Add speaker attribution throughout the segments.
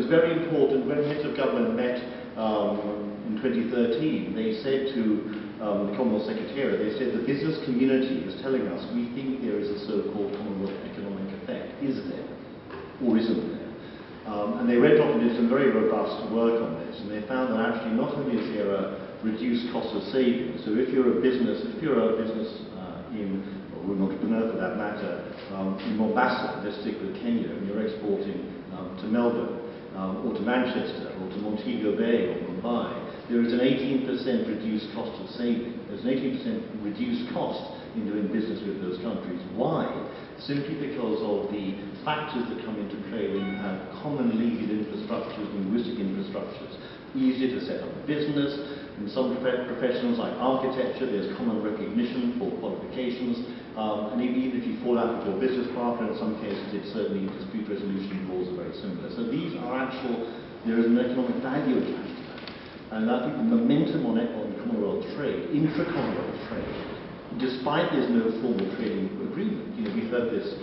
Speaker 1: was very important when heads of government met in 2013. They said to the Commonwealth Secretariat, they said the business community is telling us we think there is a so-called Commonwealth economic effect. Is there or isn't there? And they went off and did some very robust work on this, and they found that actually not only is there a reduced cost of savings, so if you're a business in, or an entrepreneur for that matter, in Mombasa, let's stick with Kenya, and you're exporting to Melbourne, or to Manchester, or to Montego Bay, or Mumbai, there is an 18% reduced cost of saving. There's an 18% reduced cost in doing business with those countries. Why? Simply because of the factors that come into play when you have common legal infrastructures, linguistic infrastructures. Easier to set up a business. In some professions like architecture, there's common recognition for qualifications. And even if you fall out with your business partner, in some cases, it's certainly dispute resolution laws are very similar. So these are there is an economic value attached to that. And I think the momentum on Commonwealth trade, intra-Commonwealth trade, despite there's no formal trading agreement, we heard this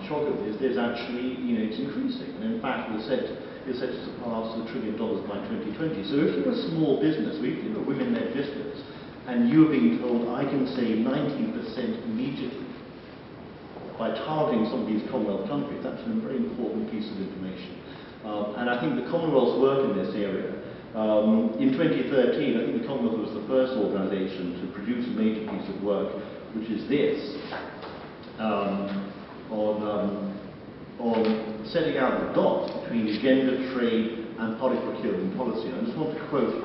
Speaker 1: shock of this, there's actually, it's increasing. And in fact, it's set to surpass $1 trillion by 2020. So if you're a small business, or if you're a women-led business, and you're being told, I can save 19% immediately by targeting some of these Commonwealth countries, that's a very important piece of information. And I think the Commonwealth's work in this area, in 2013, I think the Commonwealth was the first organisation to produce a major piece of work, which is this, on setting out the dots between gender, trade, and public procurement policy. And I just want to quote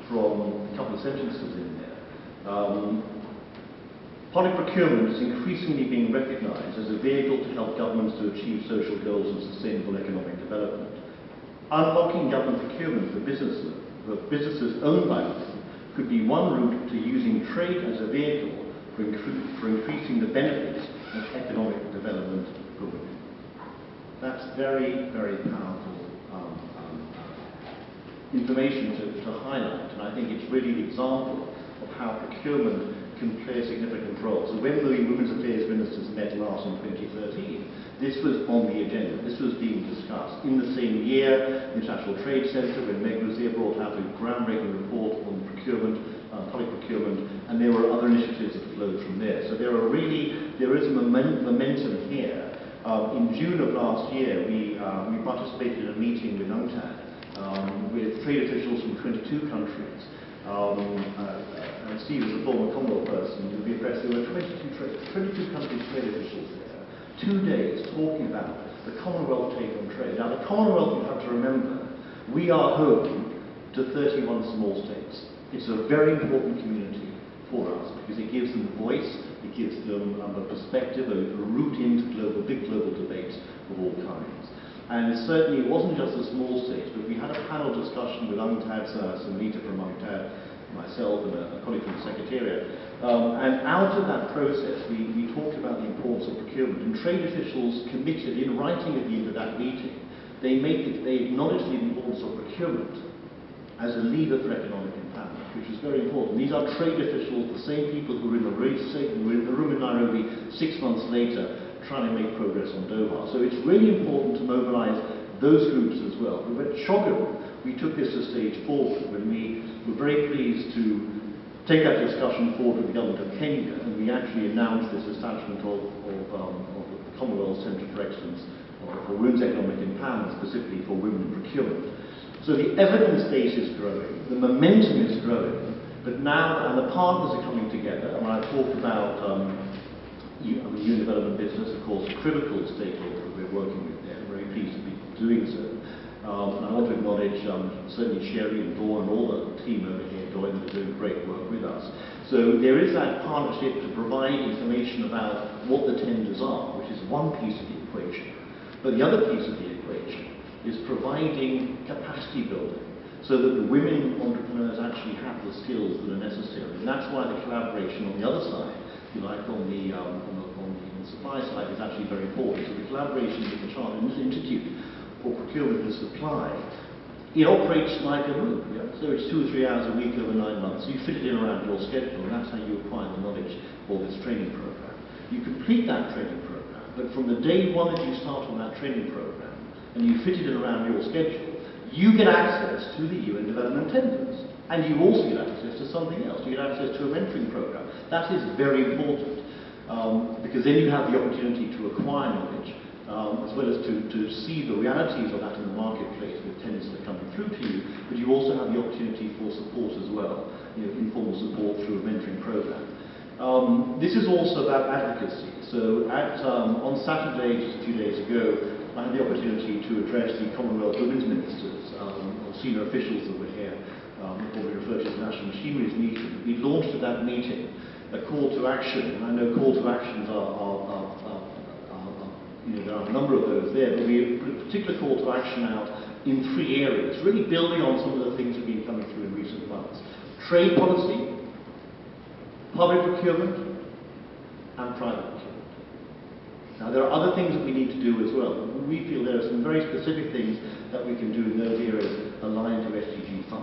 Speaker 1: from a couple of sentences in there. Public procurement is increasingly being recognised as a vehicle to help governments to achieve social goals and sustainable economic development. Unlocking government procurement for businesses owned by women could be one route to using trade as a vehicle for increasing the benefits of economic development for women. That's very, very powerful information to highlight, and I think it's really the example of how procurement can play a significant role. So when the Women's Affairs Ministers met last in 2013, this was on the agenda, this was being discussed. In the same year, the International Trade Centre, when Meg was there, brought out a groundbreaking report on procurement, public procurement, and there were other initiatives that flowed from there. So there is momentum here. In June of last year, we participated in a meeting with UNCTAD, with trade officials from 22 countries. And Steve is a former Commonwealth person, you'll be impressed, there were 22 countries' trade officials there, 2 days talking about the Commonwealth take on trade. Now the Commonwealth, you have to remember, we are home to 31 small states. It's a very important community for us because it gives them a voice, it gives them a perspective, a route into big global debates of all kinds. And certainly it wasn't just the small states, but we had a panel discussion with UNCTAD's Samita from UNCTAD, myself and a colleague from the Secretariat. And out of that process, we talked about the importance of procurement. And trade officials committed in writing at the end of that meeting, they acknowledged the importance of procurement as a lever for economic empowerment, which is very important. These are trade officials, the same people who were in the room in Nairobi 6 months later, trying to make progress on Doha. So it's really important to mobilize those groups as well. But at Shogun, we took this a stage forward when we were very pleased to take that discussion forward with the government of Kenya, and we actually announced this establishment of the Commonwealth Centre for Excellence for Women's Economic Empowerment, specifically for women in procurement. So the evidence base is growing, the momentum is growing, but now, and the partners are coming together, and when I talk about UN Development Business, of course, a critical stakeholder that we're working with there, very pleased to be doing so. And I want to acknowledge certainly Sherry and Dawn and all the team over here that are doing great work with us. So there is that partnership to provide information about what the tenders are, which is one piece of the equation. But the other piece of the equation is providing capacity building so that the women entrepreneurs actually have the skills that are necessary. And that's why the collaboration on the other side, if you like, on the supply side is actually very important. So the collaboration with the Chartered Institute for Procurement and Supply, it operates like a group. Yeah? So it's 2 or 3 hours a week over 9 months. So you fit it in around your schedule, and that's how you acquire the knowledge for this training program. You complete that training program, but from the day one that you start on that training program, and you fit it around your schedule, you get access to the UN development tenders. And you also get access to something else. You get access to a mentoring program. That is very important, because then you have the opportunity to acquire knowledge, as well as to see the realities of that in the marketplace with tenders that are coming through to you, but you also have the opportunity for support as well, informal support through a mentoring program. This is also about advocacy. So on Saturday, just a few days ago, I had the opportunity to address the Commonwealth Women's Ministers, or senior officials that were here, what we refer to as the National Machineries meeting. We launched at that meeting a call to action. I know call to actions there are a number of those there, but we put a particular call to action out in 3 areas, really building on some of the things that have been coming through in recent months. Trade policy, public procurement, and private procurement. Now, there are other things that we need to do as well. We feel there are some very specific things that we can do in those areas aligned to SDG 5.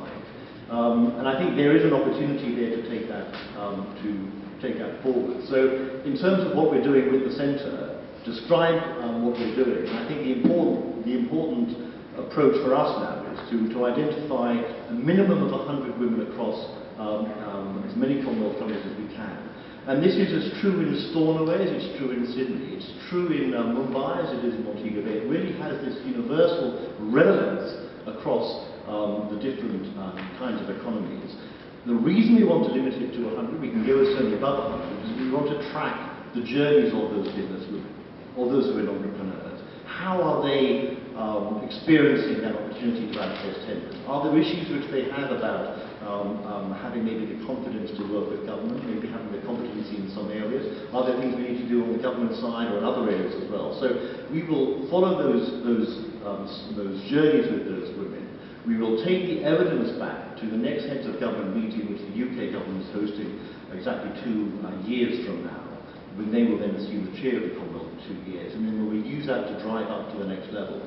Speaker 1: And I think there is an opportunity there to take that forward. So, in terms of what we're doing with the centre, describe what we're doing. And I think the important approach for us now is to identify a minimum of 100 women across as many Commonwealth countries as we can. And this is as true in Stornoway as it's true in Sydney. It's true in Mumbai as it is in Montego Bay. It really has this universal relevance across the different kinds of economies. The reason we want to limit it to 100, we can go certainly above 100, is we want to track the journeys of those business women, or those who are entrepreneurs. How are they experiencing that opportunity to access tenders? Are there issues which they have about having maybe the confidence to work with government, maybe having the competency in some areas? Are there things we need to do on the government side or in other areas as well? So we will follow those journeys with those women. We will take the evidence back to the next heads of government meeting, which the UK government is hosting exactly 2 years from now, when they will then assume the chair of the Commonwealth for 2 years, and then we will use that to drive up to the next level.